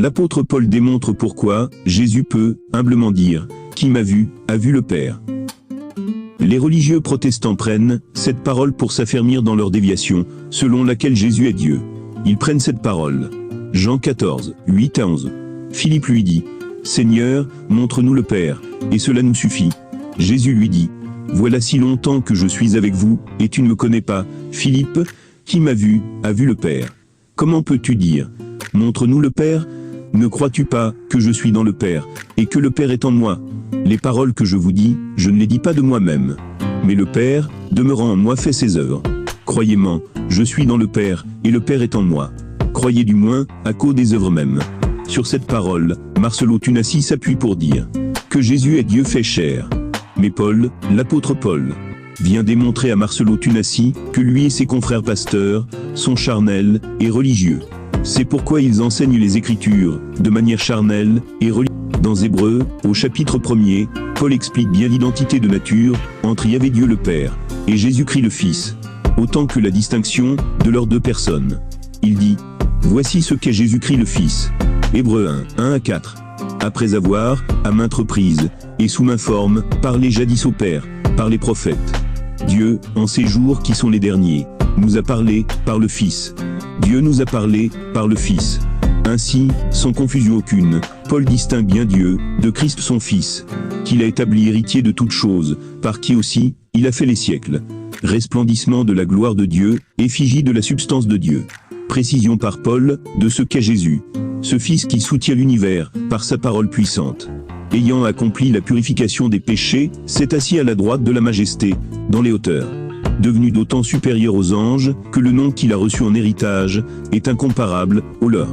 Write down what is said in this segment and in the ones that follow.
L'apôtre Paul démontre pourquoi Jésus peut humblement dire « Qui m'a vu, a vu le Père ». Les religieux protestants prennent cette parole pour s'affermir dans leur déviation, selon laquelle Jésus est Dieu. Ils prennent cette parole. Jean 14, 8 à 11. Philippe lui dit « Seigneur, montre-nous le Père, et cela nous suffit. » Jésus lui dit « Voilà si longtemps que je suis avec vous, et tu ne me connais pas, Philippe, qui m'a vu, a vu le Père. Comment peux-tu dire « Montre-nous le Père » Ne crois-tu pas que je suis dans le Père, et que le Père est en moi? Les paroles que je vous dis, je ne les dis pas de moi-même. Mais le Père, demeurant en moi, fait ses œuvres. Croyez-moi, je suis dans le Père, et le Père est en moi. Croyez du moins, à cause des œuvres mêmes. Sur cette parole, Marcello Tunassi s'appuie pour dire que Jésus est Dieu fait chair. Mais Paul, l'apôtre Paul, vient démontrer à Marcello Tunassi que lui et ses confrères pasteurs sont charnels et religieux. C'est pourquoi ils enseignent les Écritures de manière charnelle et religieuse. Dans Hébreux, au chapitre 1er, Paul explique bien l'identité de nature entre Yahvé Dieu le Père et Jésus-Christ le Fils, autant que la distinction de leurs deux personnes. Il dit « Voici ce qu'est Jésus-Christ le Fils ». Hébreux 1, 1 à 4. Après avoir, à maintes reprises, et sous main forme, parlé jadis au Père, par les prophètes. Dieu, en ces jours qui sont les derniers, nous a parlé par le Fils. Dieu nous a parlé par le Fils. Ainsi, sans confusion aucune, Paul distingue bien Dieu de Christ son Fils, qu'il a établi héritier de toutes choses, par qui aussi, il a fait les siècles. Resplendissement de la gloire de Dieu, effigie de la substance de Dieu. Précision par Paul de ce qu'est Jésus, ce Fils qui soutient l'univers par sa parole puissante. Ayant accompli la purification des péchés, s'est assis à la droite de la majesté, dans les hauteurs. Devenu d'autant supérieur aux anges, que le nom qu'il a reçu en héritage est incomparable au leur.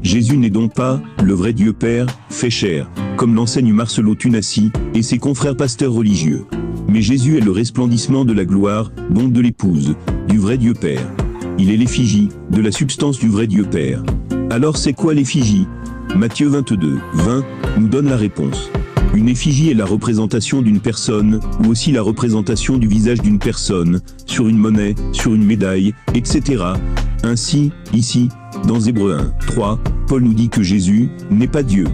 Jésus n'est donc pas le vrai Dieu Père, fait chair, comme l'enseigne Marcello Tunassi et ses confrères pasteurs religieux. Mais Jésus est le resplendissement de la gloire, donc de l'épouse, du vrai Dieu Père. Il est l'effigie de la substance du vrai Dieu Père. Alors c'est quoi l'effigie? Matthieu 22, 20 nous donne la réponse. Une effigie est la représentation d'une personne, ou aussi la représentation du visage d'une personne, sur une monnaie, sur une médaille, etc. Ainsi, ici, dans Hébreux 1, 3, Paul nous dit que Jésus n'est pas Dieu,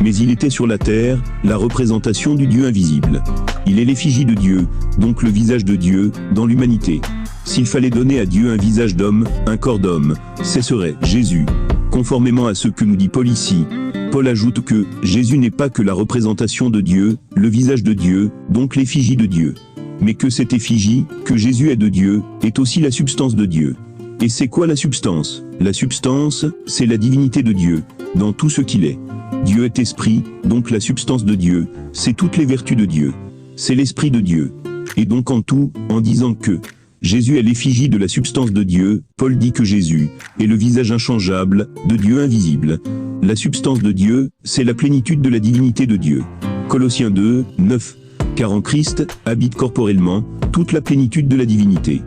mais il était sur la terre, la représentation du Dieu invisible. Il est l'effigie de Dieu, donc le visage de Dieu, dans l'humanité. S'il fallait donner à Dieu un visage d'homme, un corps d'homme, ce serait Jésus. Conformément à ce que nous dit Paul ici, Paul ajoute que Jésus n'est pas que la représentation de Dieu, le visage de Dieu, donc l'effigie de Dieu. Mais que cette effigie, que Jésus est de Dieu, est aussi la substance de Dieu. Et c'est quoi la substance? La substance, c'est la divinité de Dieu, dans tout ce qu'il est. Dieu est esprit, donc la substance de Dieu, c'est toutes les vertus de Dieu. C'est l'esprit de Dieu. Et donc en tout, en disant que Jésus est l'effigie de la substance de Dieu, Paul dit que Jésus est le visage inchangeable de Dieu invisible. La substance de Dieu, c'est la plénitude de la divinité de Dieu. Colossiens 2, 9. Car en Christ habite corporellement toute la plénitude de la divinité,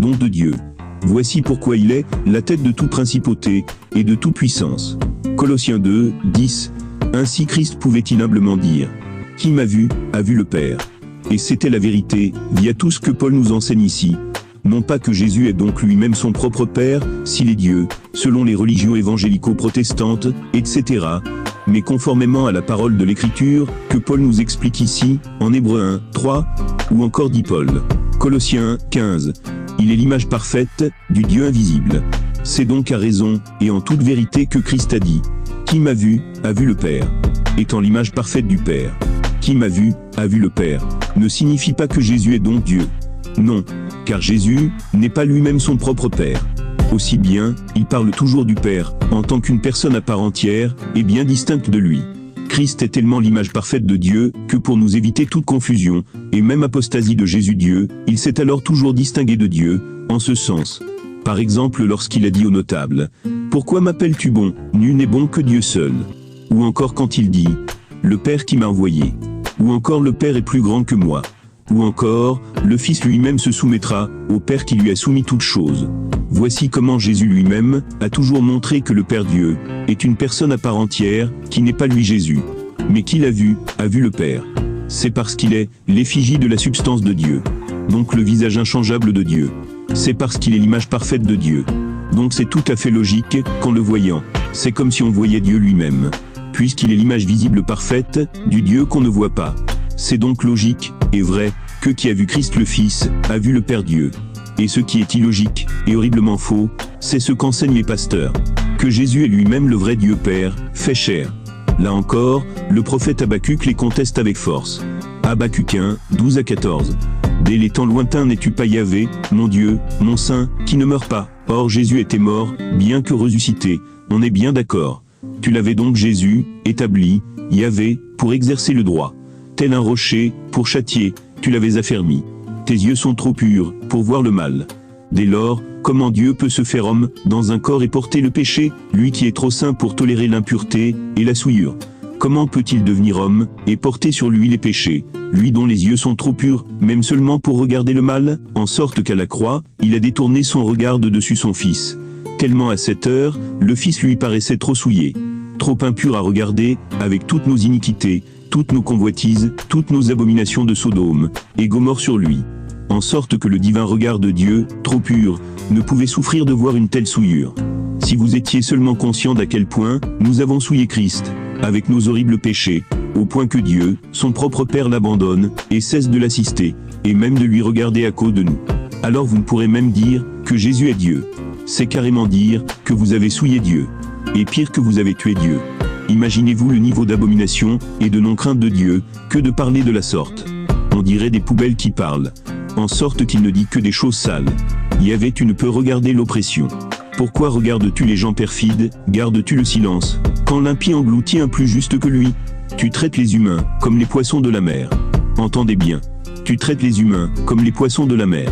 donc de Dieu. Voici pourquoi il est la tête de toute principauté et de toute puissance. Colossiens 2, 10. Ainsi Christ pouvait-il humblement dire « Qui m'a vu, a vu le Père ». Et c'était la vérité, via tout ce que Paul nous enseigne ici. Non pas que Jésus est donc lui-même son propre Père, s'il est Dieu, selon les religions évangélico-protestantes, etc., mais conformément à la parole de l'Écriture, que Paul nous explique ici, en Hébreux 1, 3, ou encore dit Paul. Colossiens 1, 15. Il est l'image parfaite du Dieu invisible. C'est donc à raison, et en toute vérité que Christ a dit « Qui m'a vu, a vu le Père », étant l'image parfaite du Père. Qui m'a vu, a vu le Père, ne signifie pas que Jésus est donc Dieu. Non, car Jésus n'est pas lui-même son propre Père. Aussi bien, il parle toujours du Père, en tant qu'une personne à part entière, et bien distincte de lui. Christ est tellement l'image parfaite de Dieu, que pour nous éviter toute confusion, et même apostasie de Jésus Dieu, il s'est alors toujours distingué de Dieu, en ce sens. Par exemple lorsqu'il a dit aux notables « Pourquoi m'appelles-tu bon? Nul n'est bon que Dieu seul ». Ou encore quand il dit « Le Père qui m'a envoyé ». Ou encore le Père est plus grand que moi. Ou encore, le Fils lui-même se soumettra au Père qui lui a soumis toutes choses. Voici comment Jésus lui-même a toujours montré que le Père Dieu est une personne à part entière, qui n'est pas lui Jésus, mais qui l'a vu, a vu le Père. C'est parce qu'il est l'effigie de la substance de Dieu, donc le visage inchangeable de Dieu. C'est parce qu'il est l'image parfaite de Dieu. Donc c'est tout à fait logique qu'en le voyant, c'est comme si on voyait Dieu lui-même, puisqu'il est l'image visible parfaite du Dieu qu'on ne voit pas. C'est donc logique et vrai que qui a vu Christ le Fils a vu le Père Dieu. Et ce qui est illogique et horriblement faux, c'est ce qu'enseignent les pasteurs, que Jésus est lui-même le vrai Dieu Père, fait chair. Là encore, le prophète Habacuc les conteste avec force. Habacuc 1, 12 à 14. Dès les temps lointains n'es-tu pas Yahvé, mon Dieu, mon Saint, qui ne meurt pas? Or Jésus était mort, bien que ressuscité, on est bien d'accord. Tu l'avais donc Jésus, établi, Yahvé, pour exercer le droit. Tel un rocher, pour châtier, tu l'avais affermi. Tes yeux sont trop purs, pour voir le mal. Dès lors, comment Dieu peut se faire homme, dans un corps et porter le péché, lui qui est trop saint pour tolérer l'impureté, et la souillure? Comment peut-il devenir homme, et porter sur lui les péchés, lui dont les yeux sont trop purs, même seulement pour regarder le mal, en sorte qu'à la croix, il a détourné son regard de dessus son Fils. Tellement à cette heure, le Fils lui paraissait trop souillé, trop impur à regarder, avec toutes nos iniquités, toutes nos convoitises, toutes nos abominations de Sodome, et Gomorrhe sur lui. En sorte que le divin regard de Dieu, trop pur, ne pouvait souffrir de voir une telle souillure. Si vous étiez seulement conscient d'à quel point nous avons souillé Christ, avec nos horribles péchés, au point que Dieu, son propre Père l'abandonne, et cesse de l'assister, et même de lui regarder à cause de nous. Alors vous ne pourrez même dire que Jésus est Dieu. C'est carrément dire que vous avez souillé Dieu. Et pire que vous avez tué Dieu. Imaginez-vous le niveau d'abomination et de non-crainte de Dieu que de parler de la sorte. On dirait des poubelles qui parlent, en sorte qu'il ne dit que des choses sales. Yahvé, tu ne peux regarder l'oppression. Pourquoi regardes-tu les gens perfides, gardes-tu le silence, quand l'impie engloutit un plus juste que lui? Tu traites les humains comme les poissons de la mer. Entendez bien, tu traites les humains comme les poissons de la mer.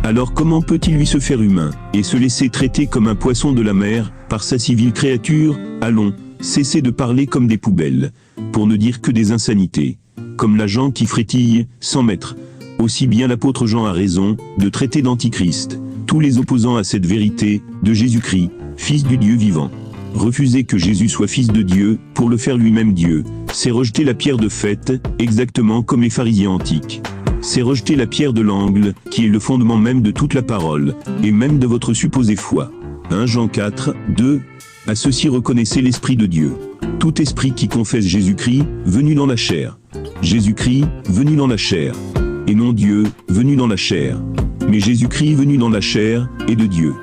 Alors comment peut-il lui se faire humain, et se laisser traiter comme un poisson de la mer, par sa si vile créature? Allons, cessez de parler comme des poubelles, pour ne dire que des insanités, comme la Jean qui frétille, sans maître. Aussi bien l'apôtre Jean a raison, de traiter d'antichrist, tous les opposants à cette vérité, de Jésus-Christ, Fils du Dieu vivant. Refuser que Jésus soit Fils de Dieu, pour le faire lui-même Dieu, c'est rejeter la pierre de fait, exactement comme les pharisiens antiques. C'est rejeter la pierre de l'angle, qui est le fondement même de toute la parole, et même de votre supposée foi. 1 Jean 4, 2. À ceci reconnaissez l'Esprit de Dieu. Tout esprit qui confesse Jésus-Christ, venu dans la chair. Jésus-Christ, venu dans la chair. Et non Dieu, venu dans la chair. Mais Jésus-Christ venu dans la chair, est de Dieu.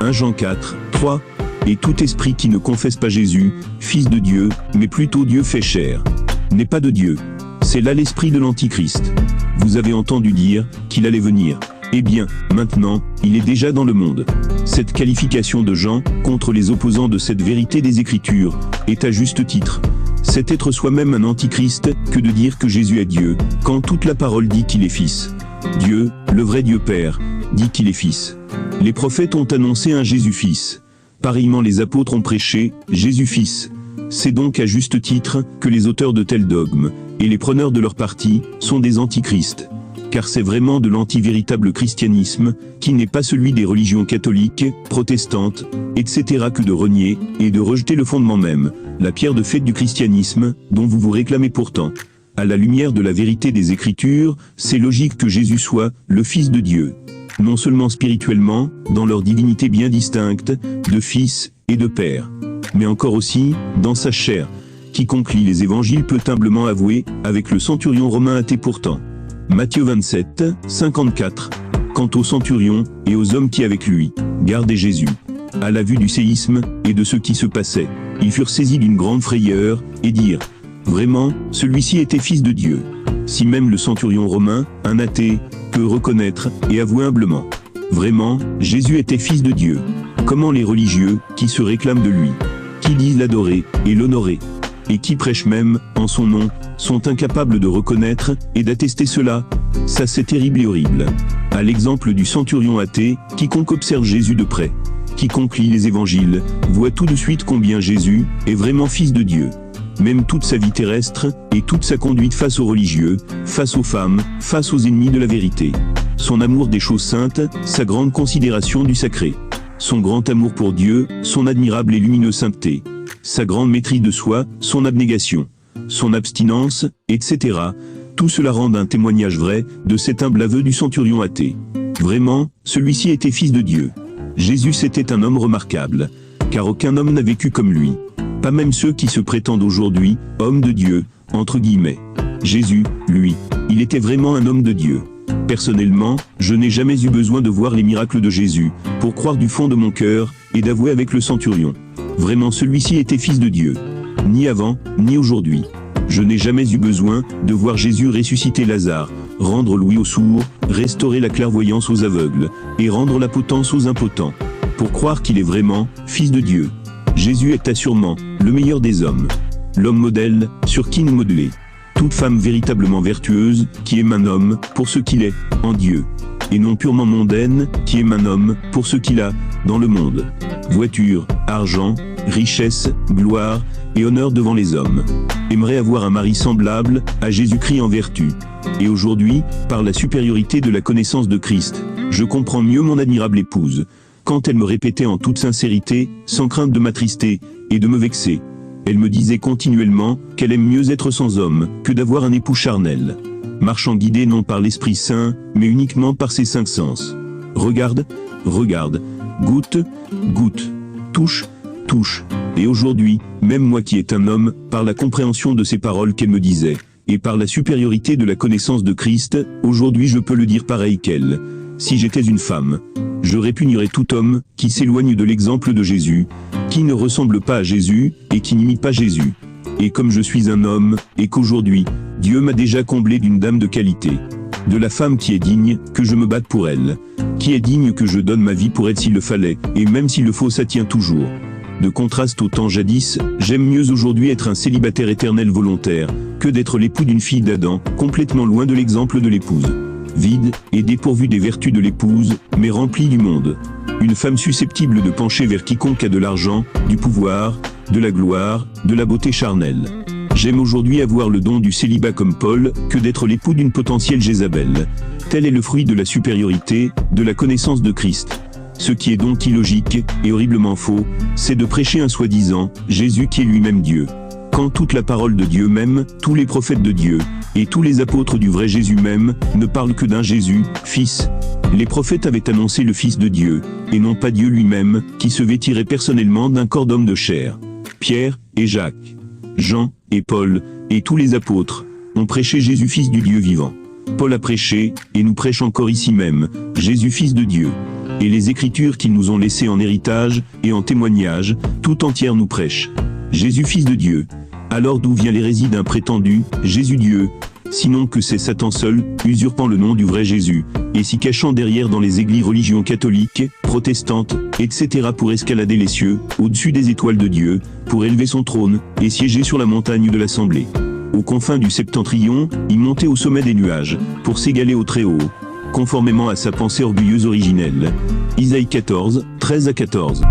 1 Jean 4, 3. Et tout esprit qui ne confesse pas Jésus, Fils de Dieu, mais plutôt Dieu fait chair, n'est pas de Dieu. C'est là l'esprit de l'Antichrist. Vous avez entendu dire qu'il allait venir. Eh bien, maintenant, il est déjà dans le monde. Cette qualification de Jean, contre les opposants de cette vérité des Écritures, est à juste titre. C'est être soi-même un antichrist que de dire que Jésus est Dieu, quand toute la parole dit qu'il est Fils. Dieu, le vrai Dieu Père, dit qu'il est Fils. Les prophètes ont annoncé un Jésus-Fils. Pareillement les apôtres ont prêché Jésus-Fils. C'est donc à juste titre que les auteurs de tels dogmes, et les preneurs de leur parti, sont des antichrists. Car c'est vraiment de l'anti-véritable christianisme, qui n'est pas celui des religions catholiques, protestantes, etc. que de renier, et de rejeter le fondement même, la pierre de fait du christianisme, dont vous vous réclamez pourtant. À la lumière de la vérité des Écritures, c'est logique que Jésus soit le Fils de Dieu. Non seulement spirituellement, dans leur divinité bien distincte, de Fils et de Père, mais encore aussi, dans sa chair. Quiconque lit les évangiles peut humblement avouer, avec le centurion romain athée pourtant. Matthieu 27, 54. Quant au centurion, et aux hommes qui avec lui, gardaient Jésus, à la vue du séisme, et de ce qui se passait, ils furent saisis d'une grande frayeur, et dirent, vraiment, celui-ci était Fils de Dieu. Si même le centurion romain, un athée, peut reconnaître, et avouer humblement, vraiment, Jésus était Fils de Dieu. Comment les religieux, qui se réclament de lui, qui disent l'adorer, et l'honorer, et qui prêchent même, en son nom, sont incapables de reconnaître, et d'attester cela? Ça c'est terrible et horrible. À l'exemple du centurion athée, quiconque observe Jésus de près, quiconque lit les évangiles, voit tout de suite combien Jésus est vraiment Fils de Dieu. Même toute sa vie terrestre, et toute sa conduite face aux religieux, face aux femmes, face aux ennemis de la vérité. Son amour des choses saintes, sa grande considération du sacré. Son grand amour pour Dieu, son admirable et lumineuse sainteté. Sa grande maîtrise de soi, son abnégation, son abstinence, etc. Tout cela rend un témoignage vrai de cet humble aveu du centurion athée. Vraiment, celui-ci était Fils de Dieu. Jésus était un homme remarquable, car aucun homme n'a vécu comme lui. Pas même ceux qui se prétendent aujourd'hui « hommes de Dieu », entre guillemets. Jésus, lui, il était vraiment un homme de Dieu. Personnellement, je n'ai jamais eu besoin de voir les miracles de Jésus, pour croire du fond de mon cœur, et d'avouer avec le centurion. Vraiment celui-ci était fils de Dieu. Ni avant, ni aujourd'hui. Je n'ai jamais eu besoin de voir Jésus ressusciter Lazare, rendre l'ouïe aux sourds, restaurer la clairvoyance aux aveugles, et rendre la potence aux impotents, pour croire qu'il est vraiment fils de Dieu. Jésus est assurément le meilleur des hommes. L'homme modèle, sur qui nous modeler. Toute femme véritablement vertueuse, qui aime un homme, pour ce qu'il est, en Dieu. Et non purement mondaine, qui aime un homme, pour ce qu'il a, dans le monde. Voiture, argent, richesse, gloire, et honneur devant les hommes. Aimerait avoir un mari semblable à Jésus-Christ en vertu. Et aujourd'hui, par la supériorité de la connaissance de Christ, je comprends mieux mon admirable épouse, quand elle me répétait en toute sincérité, sans crainte de m'attrister et de me vexer. Elle me disait continuellement qu'elle aime mieux être sans homme que d'avoir un époux charnel. Marchant guidée non par l'Esprit Saint, mais uniquement par ses cinq sens. Regarde, regarde, goûte, goûte, touche, touche. Et aujourd'hui, même moi qui est un homme, par la compréhension de ces paroles qu'elle me disait, et par la supériorité de la connaissance de Christ, aujourd'hui je peux le dire pareil qu'elle. Si j'étais une femme, je répugnerais tout homme qui s'éloigne de l'exemple de Jésus, qui ne ressemble pas à Jésus, et qui n'imite pas Jésus. Et comme je suis un homme, et qu'aujourd'hui, Dieu m'a déjà comblé d'une dame de qualité. De la femme qui est digne, que je me batte pour elle. Qui est digne que je donne ma vie pour elle s'il le fallait, et même s'il le faut ça tient toujours. De contraste au temps jadis, j'aime mieux aujourd'hui être un célibataire éternel volontaire, que d'être l'époux d'une fille d'Adam, complètement loin de l'exemple de l'épouse. Vide, et dépourvu des vertus de l'épouse, mais rempli du monde. Une femme susceptible de pencher vers quiconque a de l'argent, du pouvoir, de la gloire, de la beauté charnelle. J'aime aujourd'hui avoir le don du célibat comme Paul, que d'être l'époux d'une potentielle Jézabel. Tel est le fruit de la supériorité, de la connaissance de Christ. Ce qui est donc illogique, et horriblement faux, c'est de prêcher un soi-disant Jésus qui est lui-même Dieu. Quand toute la parole de Dieu même, tous les prophètes de Dieu, et tous les apôtres du vrai Jésus même, ne parlent que d'un Jésus, Fils. Les prophètes avaient annoncé le Fils de Dieu, et non pas Dieu lui-même, qui se vêtirait personnellement d'un corps d'homme de chair. Pierre, et Jacques, Jean, et Paul, et tous les apôtres, ont prêché Jésus Fils du Dieu vivant. Paul a prêché, et nous prêche encore ici même, Jésus Fils de Dieu. Et les Écritures qu'ils nous ont laissées en héritage, et en témoignage, tout entière nous prêchent. Jésus Fils de Dieu. Alors d'où vient l'hérésie d'un prétendu Jésus Dieu, sinon que c'est Satan seul, usurpant le nom du vrai Jésus, et s'y cachant derrière dans les églises religions catholiques, protestantes, etc. pour escalader les cieux, au-dessus des étoiles de Dieu, pour élever son trône, et siéger sur la montagne de l'Assemblée. Aux confins du septentrion, y monter au sommet des nuages, pour s'égaler au Très-Haut, conformément à sa pensée orgueilleuse originelle. Isaïe 14, 13 à 14.